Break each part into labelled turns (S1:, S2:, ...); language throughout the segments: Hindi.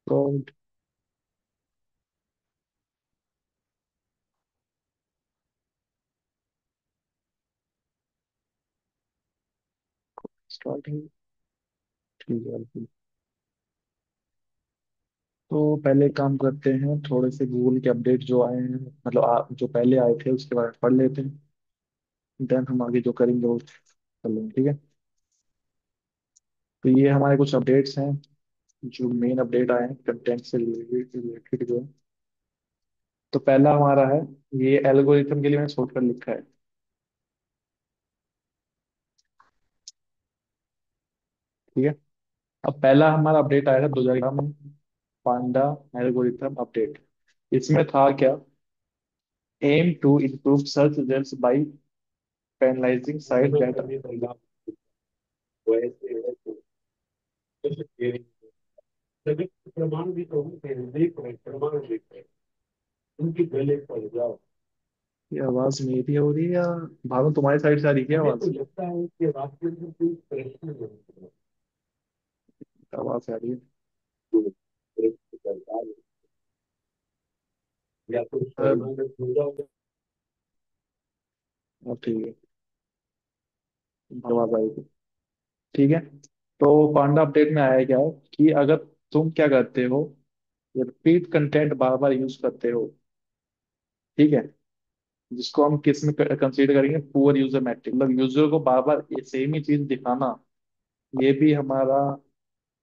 S1: तो स्टार्टिंग, ठीक है बिल्कुल। तो पहले काम करते हैं, थोड़े से गूगल के अपडेट जो आए हैं, मतलब जो पहले आए थे उसके बारे में पढ़ लेते हैं। देन हम आगे जो करेंगे वो कर लेंगे, ठीक है। तो ये हमारे कुछ अपडेट्स हैं जो मेन अपडेट आए हैं कंटेंट से रिलेटेड जो है। तो पहला हमारा है, ये एल्गोरिथम के लिए मैंने शॉर्टकट लिखा है, ठीक है। अब पहला हमारा अपडेट आया था 2011 में, पांडा एल्गोरिथम अपडेट। इसमें था क्या, aim to improve search results by penalizing site data. ये आवाज मेरी हो रही है या भानु तुम्हारी साइड से आ रही है क्या आवाज? आवाज आ रही है। अब अब ठीक है, आवाज आई थी, ठीक है। तो पांडा अपडेट में आया क्या है कि अगर तुम क्या करते हो, रिपीट कंटेंट बार बार यूज करते हो, ठीक है, जिसको हम किस में कंसीडर करेंगे, पुअर यूजर मैट्रिक, मतलब यूजर को बार बार सेम ही चीज दिखाना, ये भी हमारा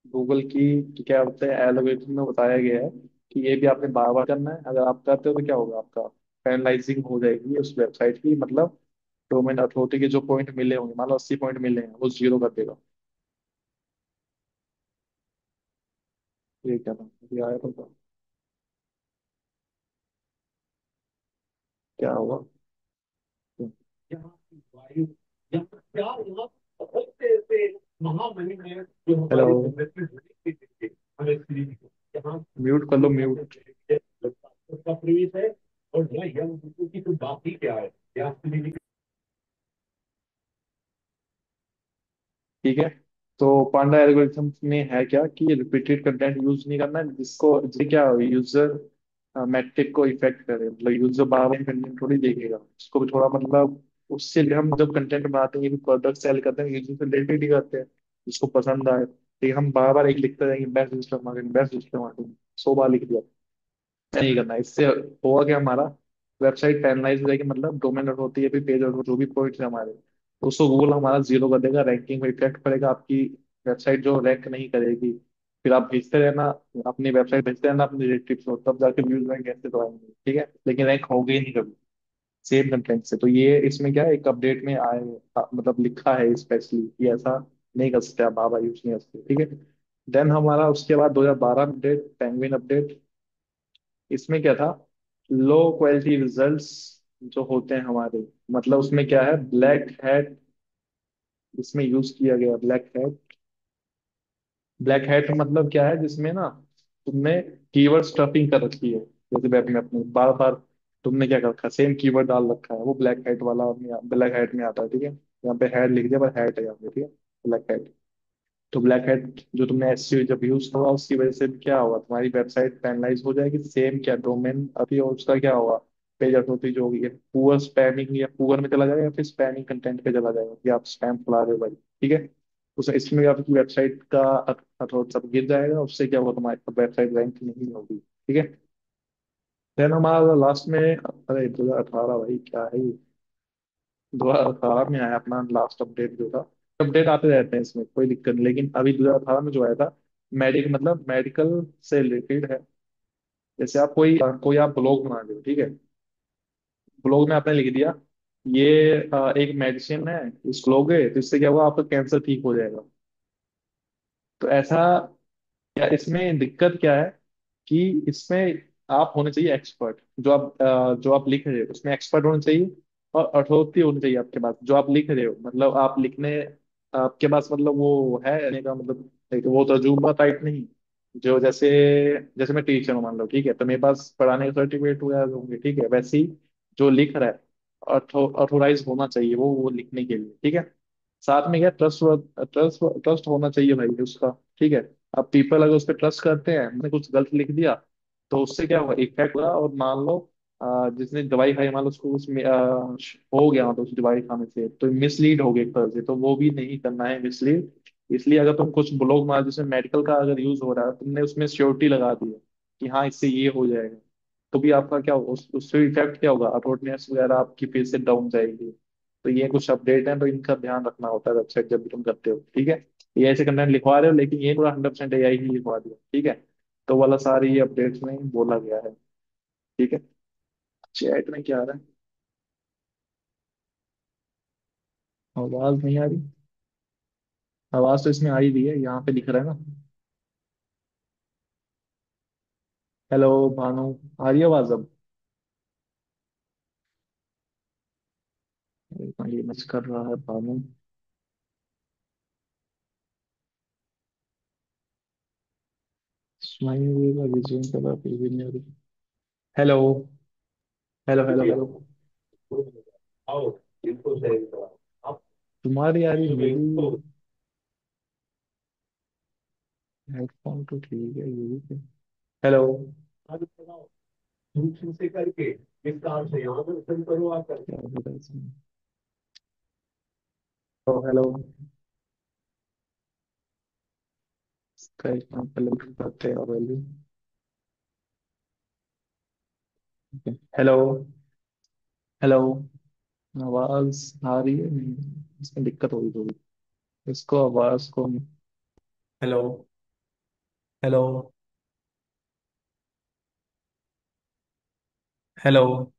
S1: गूगल की क्या बोलते हैं एल्गोरिथम में बताया गया है कि ये भी आपने बार बार करना है। अगर आप करते हो तो क्या होगा, आपका पेनलाइजिंग हो जाएगी उस वेबसाइट की, मतलब डोमेन अथॉरिटी के जो पॉइंट मिले होंगे, मान लो 80 पॉइंट मिले हैं, वो जीरो कर देगा। ये क्या था, ये आया तो क्या होगा। हेलो, म्यूट कर लो म्यूट। ठीक है। तो पांडा एल्गोरिथम में है क्या कि रिपीटेड कंटेंट यूज नहीं करना है, जिसको जिससे क्या यूजर मैट्रिक को इफेक्ट करे, मतलब यूजर बार बार कंटेंट थोड़ी देखेगा, उसको भी थोड़ा मतलब उससे हम जब कंटेंट बनाते हैं, ये भी प्रोडक्ट सेल करते हैं, यूजर से रिलेटेड ही करते हैं, जिसको पसंद आए। लेकिन हम बार बार एक लिखते रहेंगे, best digital marketing, best digital marketing, 100 बार लिख दिया, नहीं करना। इससे होगा क्या, हमारा वेबसाइट पैनलाइज हो जाएगी, मतलब डोमेन होती है भी, पेज जो भी पॉइंट्स है हमारे, तो उसको गूगल हमारा जीरो कर देगा, रैंकिंग में इफेक्ट पड़ेगा, आपकी वेबसाइट जो रैंक नहीं करेगी। फिर आप भेजते रहना, अपनी वेबसाइट भेजते रहना अपने रिलेटिव्स को, तब जाके व्यूज रैंक ऐसे तो आएंगे, ठीक है, लेकिन रैंक होगी ही नहीं कभी सेम कंटेंट से। तो ये इसमें क्या है, एक अपडेट में आए, मतलब लिखा है स्पेशली कि ऐसा नहीं कर सकते आप, बाबा यूज नहीं कर सकते, ठीक है। देन हमारा उसके बाद 2012 अपडेट, पेंगुइन अपडेट। इसमें क्या था, लो क्वालिटी रिजल्ट्स जो होते हैं हमारे, मतलब उसमें क्या है, ब्लैक हैट, इसमें यूज किया गया ब्लैक हैट। ब्लैक हैट मतलब क्या है, जिसमें ना तुमने कीवर्ड स्टफिंग कर रखी है, जैसे वेब में अपने बार बार तुमने क्या कर रखा है, सेम कीवर्ड डाल रखा है, वो ब्लैक हैट वाला ब्लैक हैट में आता है, ठीक है। यहाँ पे हैट लिख दिया पर हैट है यहाँ पे, ठीक है, ब्लैक हैट। तो ब्लैक हेड जो तुमने एसईओ जब यूज होगा, उसकी वजह से भी क्या होगा, तुम्हारी वेबसाइट पेनलाइज हो जाएगी, सेम क्या डोमेन अभी, और उसका क्या होगा, पेज अथॉरिटी जो होगी, पुअर स्पैमिंग या पुअर में चला जाएगा, या फिर स्पैमिंग कंटेंट पे चला जाएगा कि आप स्पैम फैला रहे हो भाई, ठीक है। उस इसमें आपकी वेबसाइट का अथॉरिटी सब गिर जाएगा, उससे क्या होगा, तुम्हारी वेबसाइट रैंक नहीं होगी, ठीक है। देन हमारा लास्ट में, अरे 2018 भाई क्या है ये, 2018 में आया अपना लास्ट अपडेट जो था। अपडेट आते रहते हैं, इसमें कोई दिक्कत नहीं, लेकिन अभी 2018 में जो आया था, मतलब मेडिकल से रिलेटेड है। जैसे आप कोई कोई आप ब्लॉग बना रहे हो, ठीक है, ब्लॉग में आपने लिख दिया ये एक मेडिसिन है, इसको लोगे तो इससे क्या होगा, आपका कैंसर ठीक हो जाएगा। तो ऐसा, या इसमें दिक्कत क्या है कि इसमें आप होने चाहिए एक्सपर्ट, जो आप लिख रहे हो उसमें एक्सपर्ट होना चाहिए, और अथॉरिटी होनी चाहिए आपके पास, जो आप लिख रहे हो मतलब आप लिखने, आपके पास मतलब वो है कहने का मतलब, एक वो तजुर्बा टाइप नहीं, जो जैसे जैसे मैं टीचर हूँ मान लो, ठीक है, तो मेरे पास पढ़ाने के सर्टिफिकेट वगैरह होंगे, ठीक है, वैसे ही जो लिख रहा है अथोराइज होना चाहिए वो लिखने के लिए, ठीक है। साथ में क्या, ट्रस्ट ट्रस्ट ट्रस्ट होना चाहिए भाई उसका, ठीक है। अब पीपल अगर उस पर ट्रस्ट करते हैं, मैंने कुछ गलत लिख दिया, तो उससे क्या होगा, इफेक्ट होगा। और मान लो जिसने दवाई खाई, मान लो उसको उसमें हो गया, मतलब उस दवाई खाने से तो मिसलीड हो गया एक तरह से, तो वो भी नहीं करना है मिसलीड। इसलिए अगर तुम कुछ ब्लॉग मार, जैसे मेडिकल का अगर यूज हो रहा है, तुमने उसमें श्योरिटी लगा दी है कि हाँ इससे ये हो जाएगा, तो भी आपका क्या होगा, उससे इफेक्ट क्या होगा, अथॉरनेस वगैरह आपकी फिर से डाउन जाएगी। तो ये कुछ अपडेट है, तो इनका ध्यान रखना होता है वेबसाइट जब भी तुम करते हो, ठीक है। ये ऐसे कंटेंट लिखवा रहे हो, लेकिन ये पूरा 100% एआई ही लिखवा दिया, ठीक है। तो वाला सारी ये अपडेट्स में बोला गया है, ठीक है। चैट में क्या आ रहा है, आवाज नहीं आ रही? आवाज तो इसमें आ ही रही है, यहाँ पे दिख रहा है ना। हेलो भानु, आ रही है आवाज अब? ये मच कर रहा है भानु। स्माइल रिज्यूम कलर फिर भी नहीं आ रही। Hello, hello, hello, hello. तुम्हारी आ रही, मेरी हेडफोन तो ठीक है, ये भी तो। हेलो। क्या हो रहा है इसमें? हेलो। इसका इतना पहले करते हैं वैल्यू। Hello, hello. आवाज आ रही है नहीं? इसमें दिक्कत होगी थोड़ी। इसको आवाज को। Hello, hello, hello,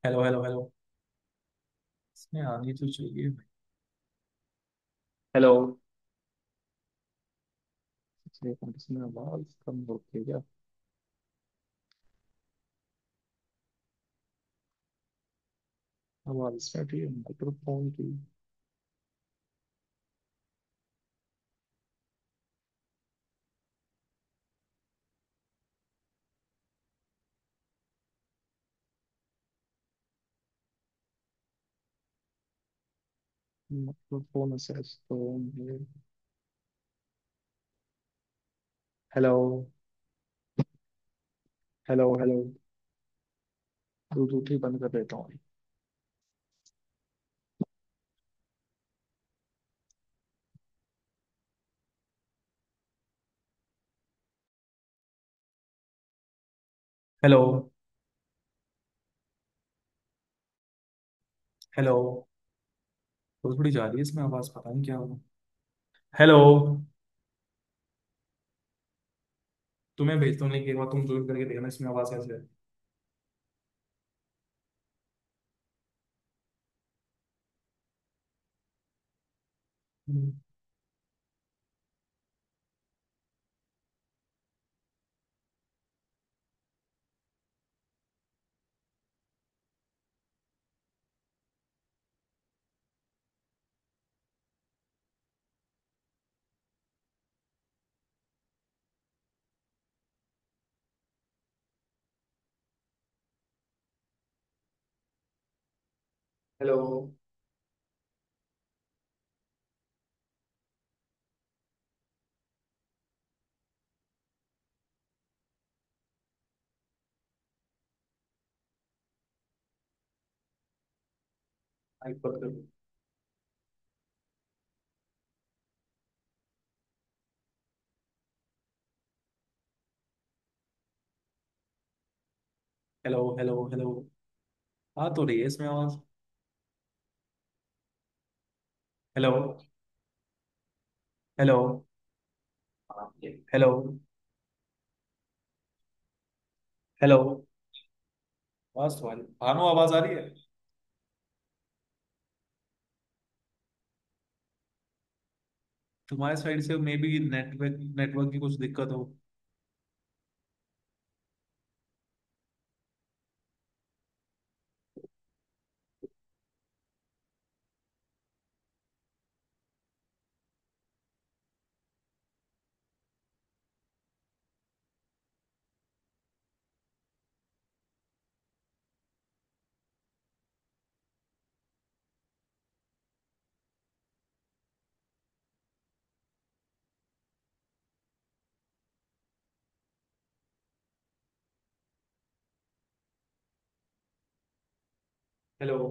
S1: hello, hello, hello. इसमें आनी तो चाहिए। हेलो। इसमें आवाज कम होती है क्या? आवाज इसमें ठीक है, माइक्रोफोन की। माइक्रोफोन असेस तो है। Hello, hello, hello. ब्लूटूथ ही बंद कर देता हूँ। Hello, hello. थोड़ी थोड़ी जा रही है इसमें आवाज, पता नहीं क्या होगा। हेलो। तुम्हें भेजता हूँ लिंक, एक बार तुम ज्वाइन करके देखना इसमें आवाज कैसे है। हम्म। हेलो, माइक बंद कर दो। Hello, hello, hello. आ तो रही है इसमें आवाज। Hello, hello, hello, hello. आवाज तो आ रही, भानु आवाज आ रही है? तुम्हारे साइड से मे बी नेटवर्क नेटवर्क की कुछ दिक्कत हो। हेलो।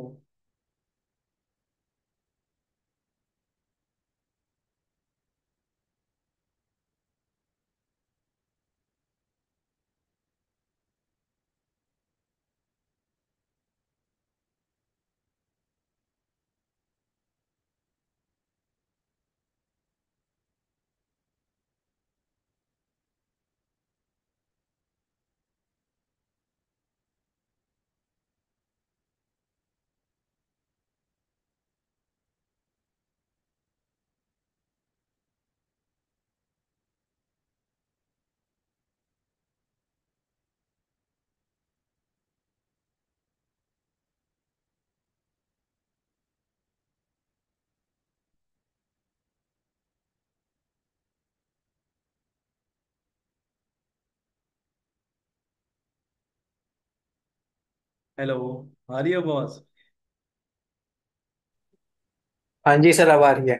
S1: हेलो। आ रही है आवाज?
S2: हाँ जी सर, अब आ रही है।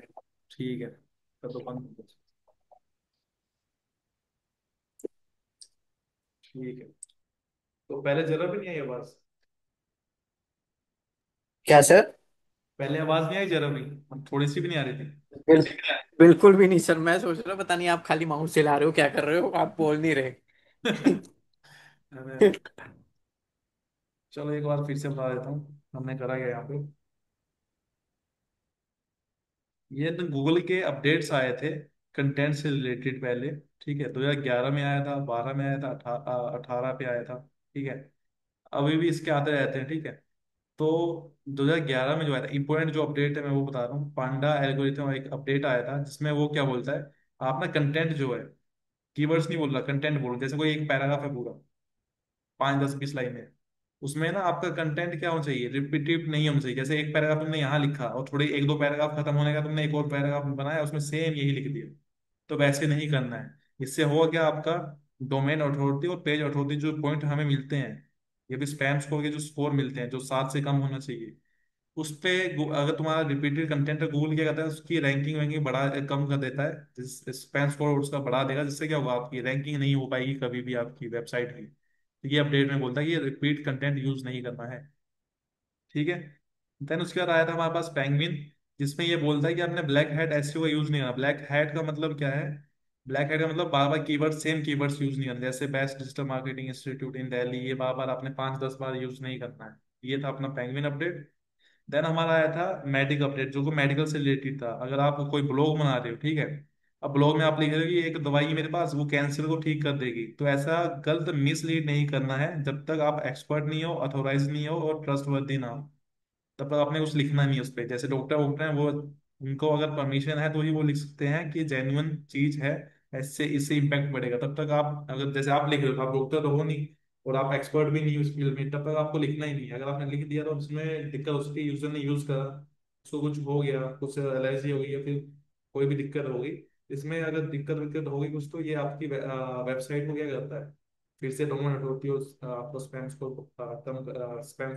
S1: ठीक है, कर दो बंद। ठीक है। तो पहले जरा भी नहीं आई आवाज?
S2: क्या सर?
S1: पहले आवाज नहीं आई जरा भी? थोड़ी सी भी नहीं आ रही थी?
S2: बिल, बिल्कुल भी नहीं सर। मैं सोच रहा पता नहीं आप खाली माउस चला रहे हो, क्या कर रहे हो, आप बोल नहीं रहे।
S1: अरे, चलो एक बार फिर से बता देता हूँ हमने करा क्या यहाँ पे। ये तो गूगल के अपडेट्स आए थे कंटेंट से रिलेटेड पहले। ठीक है, 2011 में आया था, 12 में आया था, 18 पे आया था। ठीक है, अभी भी इसके आते रहते हैं। ठीक है, तो 2011 में जो आया था इंपॉर्टेंट जो अपडेट है मैं वो बता रहा हूँ। पांडा एल्गोरिथम एक अपडेट आया था जिसमें वो क्या बोलता है, आप ना कंटेंट जो है, कीवर्ड्स नहीं बोल रहा, कंटेंट बोल रहा। जैसे कोई एक पैराग्राफ है पूरा 5 10 20 लाइनें, उसमें ना आपका कंटेंट क्या होना चाहिए, रिपीटिव नहीं होना चाहिए। जैसे एक पैराग्राफ तुमने यहाँ लिखा और थोड़े एक दो पैराग्राफ खत्म होने का तुमने एक और पैराग्राफ बनाया उसमें सेम यही लिख दिया, तो वैसे नहीं करना है। इससे होगा क्या, आपका डोमेन अथॉरिटी और पेज अथॉरिटी जो पॉइंट हमें मिलते हैं, ये भी स्पैम स्कोर के जो स्कोर मिलते हैं जो 7 से कम होना चाहिए, उस पे अगर तुम्हारा रिपीटेड कंटेंट है, गूगल क्या करता है उसकी रैंकिंग वैंकिंग बढ़ा कम कर देता है, स्पैम स्कोर उसका बढ़ा देगा, जिससे क्या होगा आपकी रैंकिंग नहीं हो पाएगी कभी भी आपकी वेबसाइट की। तो ये अपडेट में बोलता है कि ये रिपीट कंटेंट यूज नहीं करना है। ठीक है, देन उसके बाद आया था हमारे पास पेंगुइन, जिसमें ये बोलता है कि आपने ब्लैक हैट एसईओ का यूज नहीं करना। ब्लैक हैट का मतलब क्या है? ब्लैक हैट का मतलब बार बार कीवर्ड सेम कीवर्ड्स यूज नहीं करना, जैसे बेस्ट डिजिटल मार्केटिंग इंस्टीट्यूट इन दिल्ली, ये बार बार आपने 5 10 बार यूज नहीं करना है। ये था अपना पेंगुइन अपडेट। देन हमारा आया था मेडिक अपडेट, जो कि मेडिकल से रिलेटेड था। अगर आप कोई ब्लॉग बना रहे हो, ठीक है, अब ब्लॉग में आप लिख रहे हो कि एक दवाई है मेरे पास वो कैंसर को ठीक कर देगी, तो ऐसा गलत मिसलीड नहीं करना है जब तक आप एक्सपर्ट नहीं हो, अथोराइज नहीं हो और ट्रस्टवर्दी ना हो, तब तक आपने कुछ लिखना नहीं है उस पर। जैसे डॉक्टर वॉक्टर हैं वो, उनको अगर परमिशन है तो ही वो लिख सकते हैं कि जेन्युइन चीज है, इससे इससे इम्पैक्ट पड़ेगा। तब तक आप अगर जैसे आप लिख रहे हो तो आप डॉक्टर तो हो नहीं और आप एक्सपर्ट भी नहीं उस फील्ड में, तब तक आपको लिखना ही नहीं है। अगर आपने लिख दिया तो उसमें दिक्कत हो सकती है, यूजर ने यूज करा, उसको कुछ हो गया, कुछ एलर्जी हो गई या फिर कोई भी दिक्कत हो गई, इसमें अगर दिक्कत विक्कत होगी कुछ, तो ये आपकी वेबसाइट को क्या करता है, फिर से डोमेन अथॉरिटी आपको स्पैम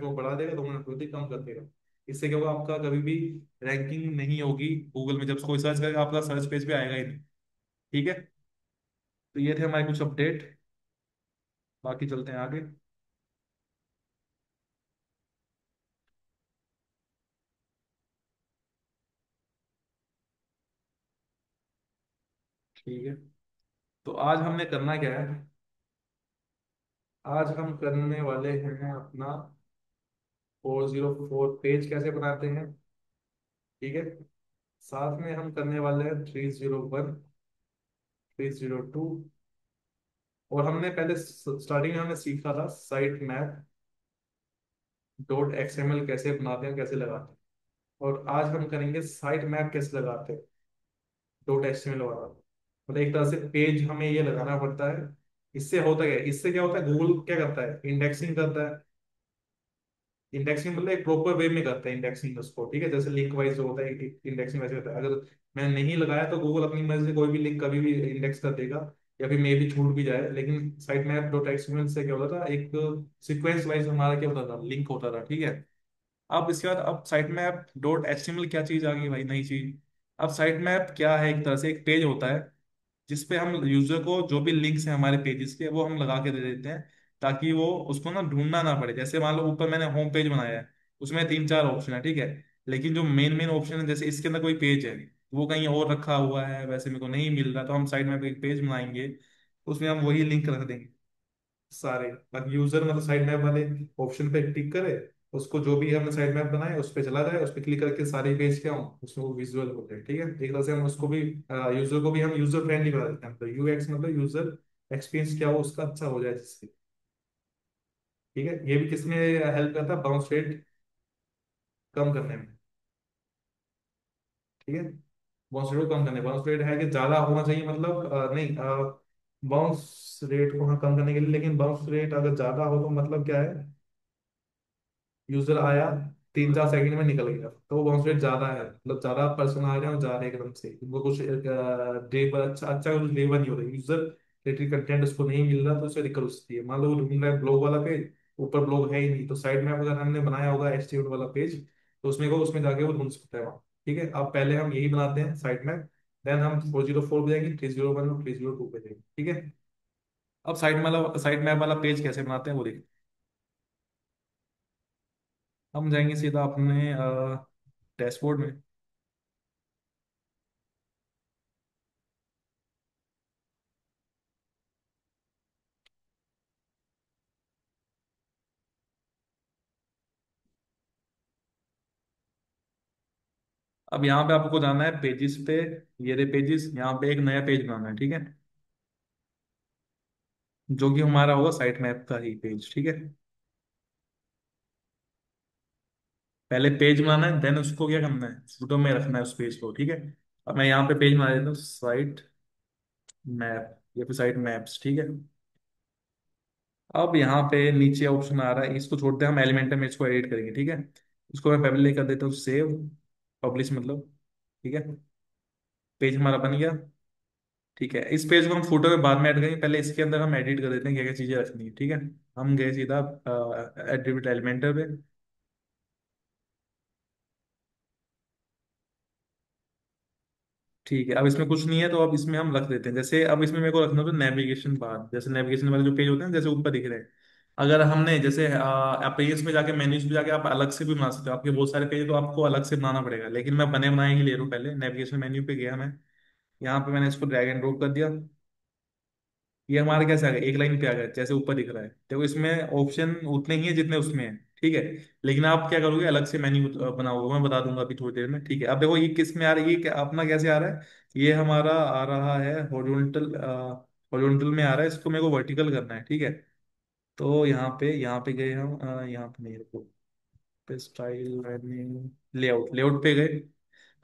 S1: को बढ़ा देगा, डोमेन अथॉरिटी कम कर देगा। इससे क्या होगा, आपका कभी भी रैंकिंग नहीं होगी गूगल में, जब कोई सर्च करेगा आपका सर्च पेज पे आएगा ही नहीं। ठीक है, तो ये थे हमारे कुछ अपडेट, बाकी चलते हैं आगे। ठीक है, तो आज हमने करना क्या है, आज हम करने वाले हैं अपना 404 पेज कैसे बनाते हैं। ठीक है, साथ में हम करने वाले हैं 301 302, और हमने पहले स्टार्टिंग में हमने सीखा था साइट मैप डॉट एक्सएमएल कैसे बनाते हैं कैसे लगाते हैं, और आज हम करेंगे साइट मैप कैसे लगाते हैं डॉट एचटीएमएल वाला। मतलब एक तरह से पेज हमें ये लगाना पड़ता है। इससे होता क्या है, इससे क्या होता है, गूगल क्या करता है, इंडेक्सिंग करता है। इंडेक्सिंग मतलब एक प्रॉपर वे में करता है इंडेक्सिंग उसको। ठीक है, जैसे लिंक वाइज जो होता है इंडेक्सिंग वैसे होता है। अगर मैंने नहीं लगाया तो गूगल अपनी मर्जी से कोई भी लिंक कभी भी इंडेक्स कर देगा, या फिर मे भी छूट भी जाए। लेकिन साइट मैप डॉट एक्सएमएल से क्या होता था, एक सीक्वेंस वाइज हमारा क्या होता था, लिंक होता था। ठीक है, अब इसके बाद अब साइट मैप डॉट एचटीएमएल क्या चीज आ गई भाई, नई चीज। अब साइट मैप क्या है, एक तरह से एक पेज होता है जिसपे हम यूजर को जो भी लिंक्स हैं हमारे पेजेस के वो हम लगा के दे देते हैं, ताकि वो उसको ना ढूंढना ना पड़े। जैसे मान लो ऊपर मैंने होम पेज बनाया है,
S3: उसमें तीन चार ऑप्शन है, ठीक है। लेकिन जो मेन मेन ऑप्शन है, जैसे इसके अंदर कोई पेज है, वो कहीं और रखा हुआ है, वैसे मेरे को नहीं मिल रहा, तो हम साइड में एक पेज बनाएंगे, उसमें हम वही लिंक रख देंगे सारे, ताकि यूजर मतलब साइड मैप वाले ऑप्शन पे टिक करे, उसको जो भी हमने साइड मैप बनाया उस पे चला जाए, उस पे क्लिक करके सारे पेज क्या हो उसमें वो विजुअल हो जाए, ठीक है। एक तरह से हम उसको भी यूजर को भी हम यूजर फ्रेंडली बना देते हैं, मतलब यूएक्स मतलब यूजर एक्सपीरियंस क्या हो उसका अच्छा हो जाए जिससे, ठीक है। ये भी किसमें हेल्प करता है, बाउंस रेट कम करने में, ठीक है। बाउंस रेट को कम करने, बाउंस रेट है कि ज्यादा होना चाहिए, मतलब नहीं, बाउंस रेट को हाँ कम करने के लिए, लेकिन बाउंस रेट अगर ज्यादा हो तो मतलब क्या है, यूजर आया 3 4 सेकंड में निकल गया, तो वो बाउंस रेट ज्यादा है, मतलब ज्यादा पर्सन आ रहे हैं और जा रहे हैं एकदम से, वो कुछ डे पर अच्छा अच्छा कुछ डे नहीं हो रहा, यूजर रिलेटेड कंटेंट उसको नहीं मिल रहा, तो उसे दिक्कत होती है। मान लो वो ढूंढ रहा है ब्लॉग वाला पेज, ऊपर ब्लॉग है ही नहीं, तो साइड में अगर हमने बनाया होगा एचटीएमएल वाला पेज, तो उसमें को उसमें जाके वो ढूंढ सकता है वहाँ, ठीक है। अब पहले हम यही बनाते हैं साइड में, देन हम 404 पे जाएंगे, 301 और 302 पे जाएंगे, ठीक है। अब साइड मैप वाला पेज कैसे बनाते हैं वो देखते हैं। हम जाएंगे सीधा अपने डैशबोर्ड में। अब यहाँ पे आपको जाना है पेजेस पे, ये रहे पेजेस, यहाँ पे एक नया पेज बनाना है, ठीक है, जो कि हमारा होगा साइट मैप का ही पेज, ठीक है। पहले पेज बनाना है, देन उसको क्या करना है, फोटो में रखना है उस पेज को, ठीक है। अब मैं यहाँ पे पेज बना देता हूँ साइट मैप या फिर साइट मैप्स, ठीक है। अब यहाँ पे नीचे ऑप्शन आ रहा है, इसको छोड़ते हैं, हम एलिमेंटर में इसको एडिट करेंगे, ठीक है। इसको मैं पहले कर देता हूँ सेव, पब्लिश मतलब, ठीक है। पेज हमारा बन गया, ठीक है। इस पेज को हम फोटो में बाद में ऐड करेंगे, पहले इसके अंदर हम एडिट कर देते हैं क्या क्या चीजें रखनी है, ठीक है। हम गए सीधा एट्रीब्यूट एलिमेंटर पे, ठीक है। अब इसमें कुछ नहीं है, तो अब इसमें हम रख देते हैं, जैसे अब इसमें मेरे को रखना तो नेविगेशन बार, जैसे नेविगेशन वाले जो पेज होते हैं जैसे ऊपर दिख रहे हैं, अगर हमने जैसे आप पेज में जाके मेन्यूज में जाके आप अलग से भी बना सकते हो, आपके बहुत सारे पेज तो आपको अलग से बनाना पड़ेगा, लेकिन मैं बने बनाए ही ले रहा हूँ। पहले नेविगेशन मेन्यू पे गया मैं, यहाँ पे मैंने इसको ड्रैग एंड ड्रॉप कर दिया, ये हमारे कैसे आ गया, एक लाइन पे आ गया जैसे ऊपर दिख रहा है, देखो इसमें ऑप्शन उतने ही है जितने उसमें है, ठीक है। लेकिन आप क्या करोगे, अलग से मेन्यू बनाओगे, मैं बता दूंगा अभी थोड़ी देर में, ठीक है। अब देखो ये किस में आ रहा है, ये अपना कैसे आ रहा है, ये हमारा आ रहा है हॉरिजॉन्टल, हॉरिजॉन्टल में आ रहा है, इसको मेरे को वर्टिकल करना है, ठीक है। तो यहाँ पे गए हम, यहाँ पे नहीं, रुको, पे स्टाइल लेआउट, लेआउट पे गए।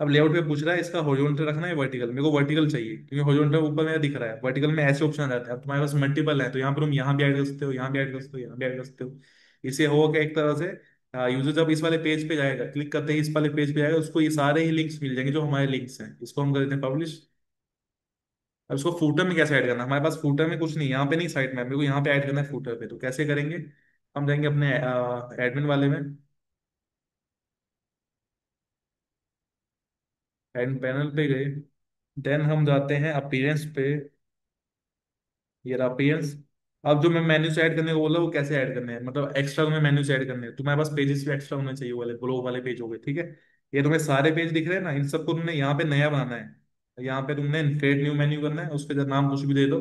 S3: अब लेआउट पे पूछ रहा है इसका हॉरिजॉन्टल रखना है वर्टिकल, मेरे को वर्टिकल चाहिए, क्योंकि हॉरिजॉन्टल ऊपर मेरा दिख रहा है, वर्टिकल में ऐसे ऑप्शन आ जाते हैं। अब तुम्हारे पास मल्टीपल है, तो यहाँ पर तुम यहाँ भी ऐड कर सकते हो, यहाँ भी ऐड कर सकते हो, यहाँ भी ऐड कर सकते हो। इससे होगा एक तरह से, यूजर जब इस वाले पेज पे जाएगा, क्लिक करते ही इस वाले पेज पे जाएगा, उसको ये सारे ही लिंक्स मिल जाएंगे जो हमारे लिंक्स हैं, इसको हम कर देते हैं पब्लिश। अब इसको फूटर में कैसे ऐड करना है, हमारे पास फूटर में कुछ नहीं, यहाँ पे नहीं, साइट में मेरे को यहाँ पे ऐड करना है फूटर पे, तो कैसे करेंगे, हम जाएंगे अपने एडमिन वाले में, एडमिन पैनल पे गए, देन हम जाते हैं अपीयरेंस पे, ये रहा अपीयरेंस। अब जो मैं मेन्यू से ऐड करने को बोला वो कैसे ऐड करने हैं, मतलब एक्स्ट्रा तुम्हें मेन्यू से ऐड करने हैं, तुम्हारे पास पेजेस भी एक्स्ट्रा होने चाहिए, वो वाले ब्लॉग वाले पेज हो गए, ठीक है। ये तुम्हें सारे पेज दिख रहे हैं ना, इन सबको तुमने यहाँ पे नया बनाना है, यहाँ पे तुमने क्रिएट न्यू मेन्यू करना है, उस पर नाम कुछ भी दे दो,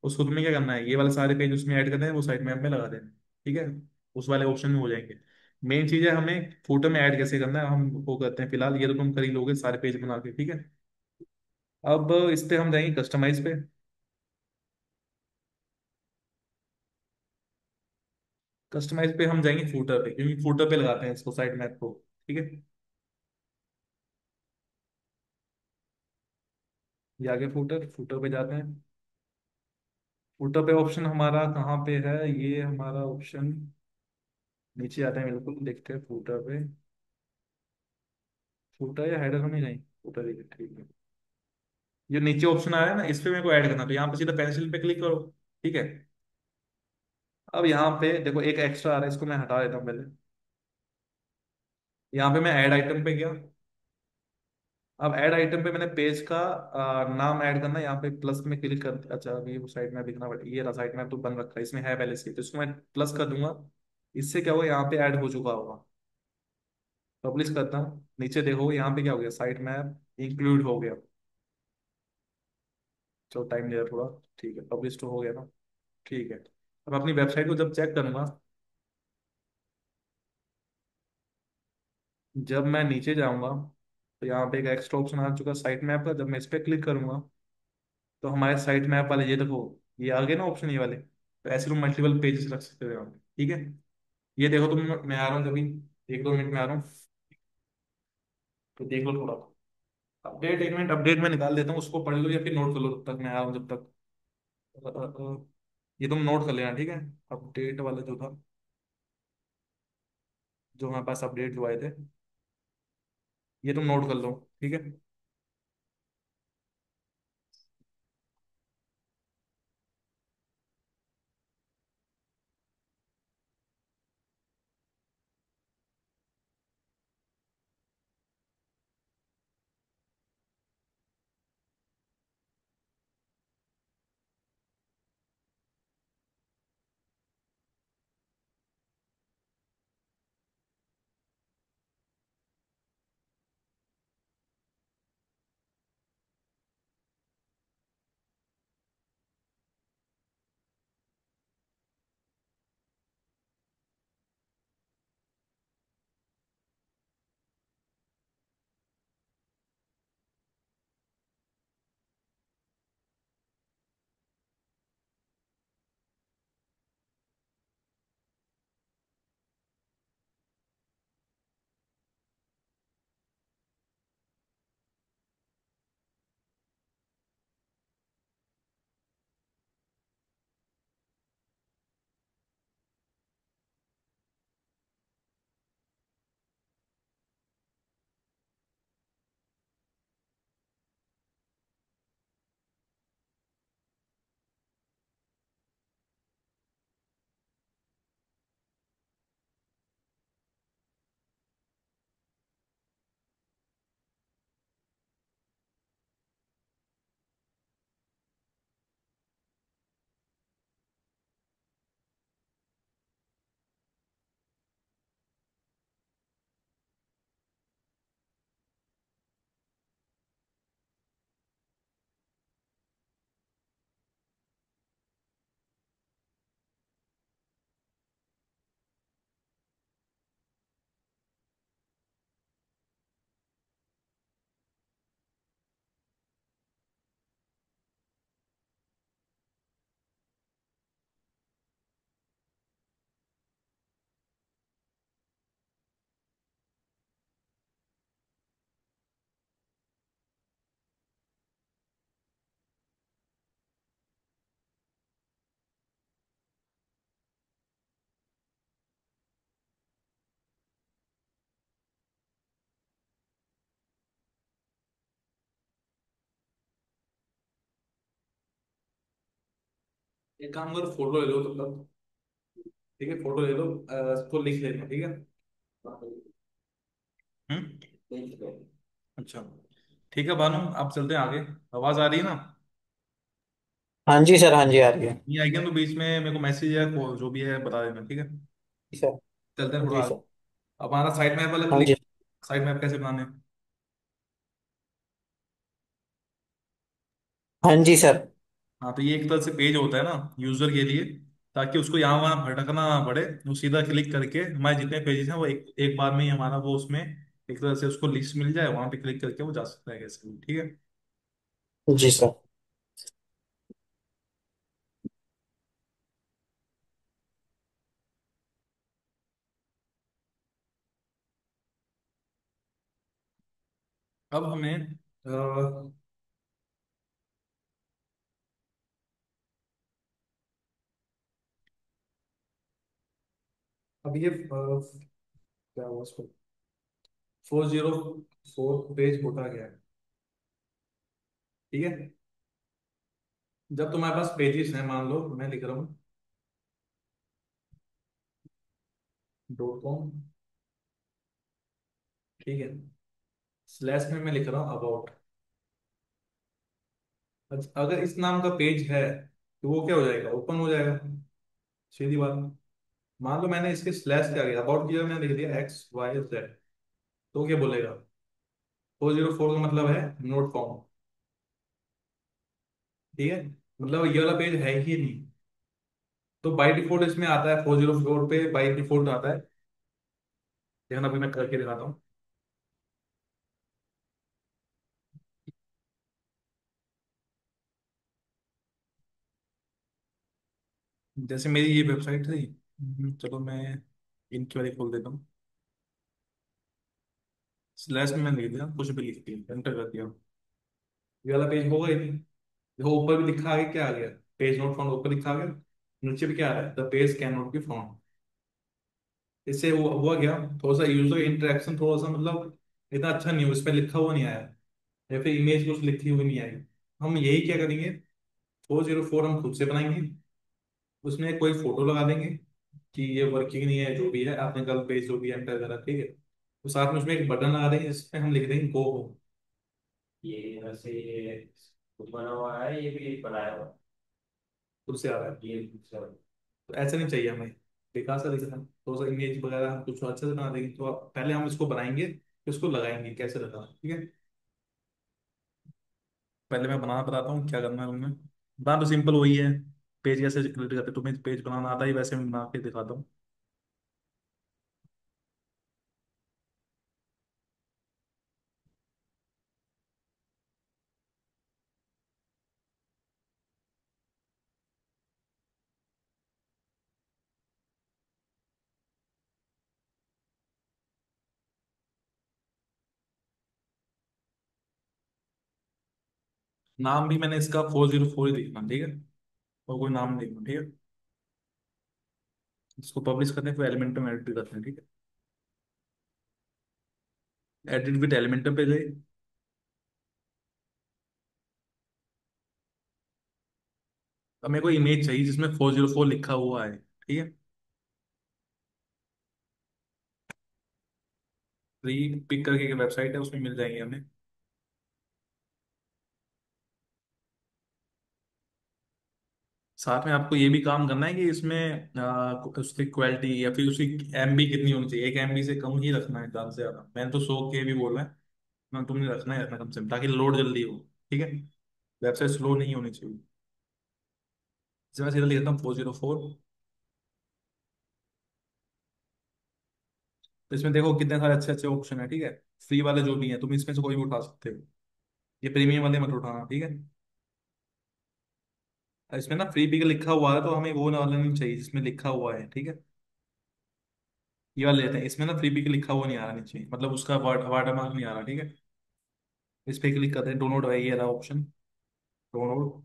S3: उसको तुम्हें क्या करना है, ये वाले सारे पेज उसमें ऐड करने हैं, वो साइड मैप में लगा देना, ठीक है। उस वाले ऑप्शन में हो जाएंगे। मेन चीज है हमें फूटर में ऐड कैसे करना है, हम वो करते हैं फिलहाल, ये तो तुम कर ही लोगे सारे पेज बना के, ठीक है। अब इस पे हम जाएंगे कस्टमाइज पे, कस्टमाइज पे हम जाएंगे फूटर पे, क्योंकि फूटर पे लगाते हैं इसको साइड मैप को, ठीक है। ये आगे फूटर, फूटर पे जाते हैं, फूटर पे ऑप्शन हमारा कहाँ पे है, ये हमारा ऑप्शन नीचे आते हैं, बिल्कुल देखते हैं फूटर पे, फूटर या हेडर में नहीं, फूटर ही है, ठीक है। ये नीचे ऑप्शन आ रहा है ना, इस पे मेरे को ऐड करना, तो यहाँ पे सीधा पेंसिल पे क्लिक करो, ठीक है। अब यहाँ पे देखो एक एक्स्ट्रा आ रहा है, इसको मैं हटा देता हूँ पहले, यहाँ पे मैं ऐड आइटम पे गया। अब ऐड आइटम पे मैंने पेज का नाम ऐड करना है, यहाँ पे प्लस में क्लिक कर, अच्छा अभी वो साइड में दिखना पड़ेगा, ये रहा साइड में तो बन रखा है, इसमें है पहले से, तो इसको मैं प्लस कर दूंगा, इससे क्या होगा, यहाँ पे ऐड हो चुका होगा, पब्लिश करता हूँ, नीचे देखो यहाँ पे क्या हो गया, साइट मैप इंक्लूड हो गया। चलो टाइम लिया थोड़ा। ठीक है, पब्लिश तो हो गया ना। ठीक है। अब अपनी वेबसाइट को जब चेक करूंगा, जब मैं नीचे जाऊंगा तो यहाँ पे एक एक्स्ट्रा ऑप्शन आ चुका साइट मैप का। जब मैं इस पर क्लिक करूंगा तो हमारे साइट मैप वाले, ये देखो, ये आ गए ना ऑप्शन ये वाले। तो ऐसे तुम मल्टीपल पेजेस रख सकते हो यहाँ पे। ठीक है। ये देखो तुम, मैं आ रहा हूँ कभी 1-2 मिनट में आ रहा हूँ, तो देख लो थोड़ा। अपडेट, 1 मिनट अपडेट में निकाल देता हूँ, उसको पढ़ लो या फिर नोट कर लो, तब तक मैं आ रहा हूँ जब तक। अ, अ, ये तुम नोट कर लेना, ठीक है। अपडेट वाला जो था, जो हमारे पास अपडेट जो आए थे, ये तुम नोट कर लो, ठीक है। एक काम करो, फोटो ले लो तुम लोग। ठीक है, फोटो ले लो, इसको लिख लेना, ठीक है। अच्छा। ठीक है भानु, आप चलते हैं आगे। आवाज आ रही है ना?
S2: हाँ जी सर, हाँ जी आ रही है।
S3: नहीं आएगी ना तो बीच में मेरे को मैसेज या कॉल जो भी है बता देना, ठीक है।
S2: जी सर।
S3: चलते हैं थोड़ा
S2: जी
S3: आगे।
S2: सर।
S3: अब हमारा साइट मैप वाला
S2: हाँ
S3: क्लिक।
S2: जी।
S3: साइट मैप कैसे बनाने हैं?
S2: हाँ जी सर।
S3: हाँ, तो ये एक तरह से पेज होता है ना यूजर के लिए, ताकि उसको यहाँ वहाँ भटकना ना पड़े। वो सीधा क्लिक करके हमारे जितने पेजेस हैं वो एक एक बार में ही हमारा वो उसमें एक तरह से उसको लिस्ट मिल जाए, वहां पे क्लिक करके वो जा सकता है कैसे भी, ठीक है।
S2: जी सर।
S3: अब हमें अब ये क्या हुआ उसको, 404 पेज होता गया है, ठीक है। जब तुम्हारे पास पेजेस हैं, मान लो मैं लिख रहा हूँ .com, ठीक है। स्लैश में मैं लिख रहा हूँ अबाउट। अगर इस नाम का पेज है तो वो क्या हो जाएगा, ओपन हो जाएगा, सीधी बात। मान लो मैंने इसके स्लैश क्या किया, अबाउट किया, मैंने लिख दिया XYZ, तो क्या बोलेगा? 404 का मतलब है नोट फॉर्म। ठीक है, मतलब ये वाला पेज है ही नहीं। तो बाई डिफॉल्ट इसमें आता है 404 पे, बाई डिफॉल्ट आता है। देखना, अभी मैं करके दिखाता हूँ। जैसे मेरी ये वेबसाइट थी, चलो मैं इनकी वाली खोल देता हूँ। स्लैश में मैंने लिख दिया, कुछ भी लिख दिया, एंटर कर दिया, ये वाला पेज होगा ही नहीं। देखो ऊपर भी लिखा आगे, क्या आ गया? पेज नोट फाउंड ऊपर लिखा आ गया। नीचे भी क्या आ रहा है? The page can not be found. इससे वो हुआ क्या, थोड़ा सा यूजर इंटरेक्शन थोड़ा सा मतलब इतना अच्छा नहीं हुआ, इस पर लिखा हुआ नहीं आया, या फिर इमेज कुछ लिखी हुई नहीं आई। हम यही क्या करेंगे, 404 हम खुद से बनाएंगे, उसमें कोई फोटो लगा देंगे कि ये वर्किंग नहीं है, जो भी है आपने कल पेज जो भी एंटर करा, ठीक है। तो साथ में उसमें एक बटन लगा देंगे जिसपे हम लिख देंगे गो हो।
S2: ये वैसे ये खुद बना हुआ है, ये भी बनाया हुआ
S3: खुद से आ रहा है।
S2: है ये सब।
S3: तो ऐसा नहीं चाहिए हमें, बेकार सा दिखना। तो सा इमेज वगैरह हम कुछ अच्छे से बना देंगे, तो पहले हम इसको बनाएंगे फिर इसको लगाएंगे कैसे लगा, ठीक है। पहले मैं बनाना बताता हूँ क्या करना है उनमें। बना तो सिंपल वही है, पेज कैसे क्रिएट करते, तुम्हें पेज बनाना आता ही, वैसे मैं बना के दिखाता हूँ। नाम भी मैंने इसका 404 ही लिखना, ठीक है, और कोई नाम नहीं लिखना, ठीक है। इसको पब्लिश करते हैं, फिर एलिमेंटम में एडिट करते हैं, ठीक है। एडिट विद एलिमेंटम पे गए। अब मेरे को इमेज चाहिए जिसमें 404 लिखा हुआ है, ठीक है। फ्री पिक करके एक वेबसाइट है, उसमें मिल जाएंगे हमें। साथ में आपको ये भी काम करना है कि इसमें उसकी क्वालिटी या फिर उसकी एमबी कितनी होनी चाहिए, 1 MB से कम ही रखना है, ज़्यादा से ज़्यादा। मैंने तो 100 के भी बोला है ना, तुमने रखना है, रखना कम से कम, ताकि लोड जल्दी हो, ठीक है। वेबसाइट स्लो नहीं होनी चाहिए। जैसे मैं सीधा लिख देता हूँ 404। तो इसमें देखो कितने सारे अच्छे अच्छे ऑप्शन है, ठीक है। फ्री वाले जो भी हैं तुम इसमें से कोई भी उठा सकते हो, ये प्रीमियम वाले मत उठाना, ठीक है। इसमें ना फ्री भी लिखा हुआ है, तो हमें वो वाला नहीं चाहिए जिसमें लिखा हुआ है, ठीक है। ये वाला लेते हैं, इसमें ना फ्री भी लिखा हुआ नहीं आ रहा नीचे, मतलब उसका वाटर मार्क नहीं आ रहा, ठीक है। इस पे क्लिक करते हैं, डाउनलोड है ये रहा ऑप्शन, डाउनलोड।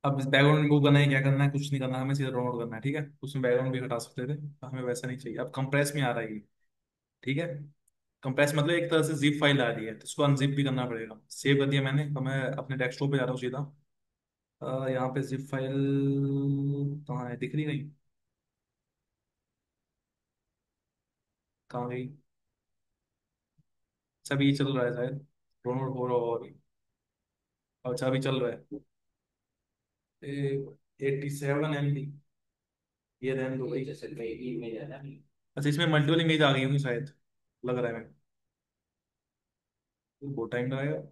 S3: अब इस बैकग्राउंड रिमूव करना है, क्या करना है, कुछ नहीं करना, हमें सीधा डाउनलोड करना है, ठीक है। उसमें बैकग्राउंड भी हटा सकते थे, हमें वैसा नहीं चाहिए। अब कंप्रेस में आ रहा है ये, ठीक है। कंप्रेस मतलब एक तरह से जिप फाइल आ रही है, तो इसको अनजिप भी करना पड़ेगा। सेव कर दिया मैंने, तो मैं अपने डेस्कटॉप पे जा रहा हूँ सीधा। यहाँ पे जिप फाइल कहाँ है, दिख रही नहीं, कहाँ गई? अच्छा अभी ये चल रहा है शायद, डाउनलोड हो रहा होगा अभी। अच्छा अभी चल रहा है। 87 MB, ये रहने दो भाई।
S2: जैसे में इमेज है ना।
S3: अच्छा इसमें मल्टीपल इमेज आ गई होंगी शायद, लग रहा है मेरे को। बहुत टाइम लगाएगा।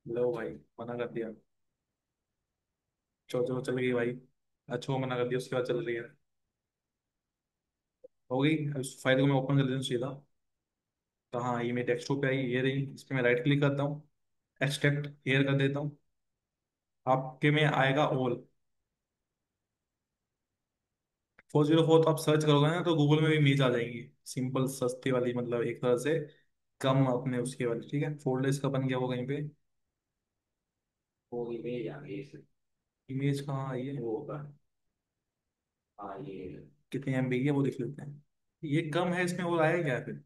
S3: लो भाई, मना कर दिया। चलो चलो, चल गई भाई। अच्छा वो मना कर दिया, उसके बाद चल रही है। हो गई। अब इस फाइल को मैं ओपन कर लेता हूँ सीधा। तो हाँ, ये मेरे डेस्कटॉप पे आई, ये रही। इस पर मैं राइट क्लिक करता हूँ, एक्सट्रैक्ट हेयर कर देता हूँ। आपके में आएगा ऑल। 404 तो आप सर्च करोगे ना, तो गूगल में भी इमेज आ जाएंगी, सिंपल सस्ती वाली, मतलब एक तरह से कम अपने उसके वाली, ठीक है। फोल्डर इसका बन गया वो कहीं पे।
S2: वो इमेज आ गई इसमें।
S3: इमेज कहाँ आई है?
S2: वो होगा। हाँ ये।
S3: कितनी MB की है वो देख लेते हैं। ये कम है, इसमें और आया क्या फिर?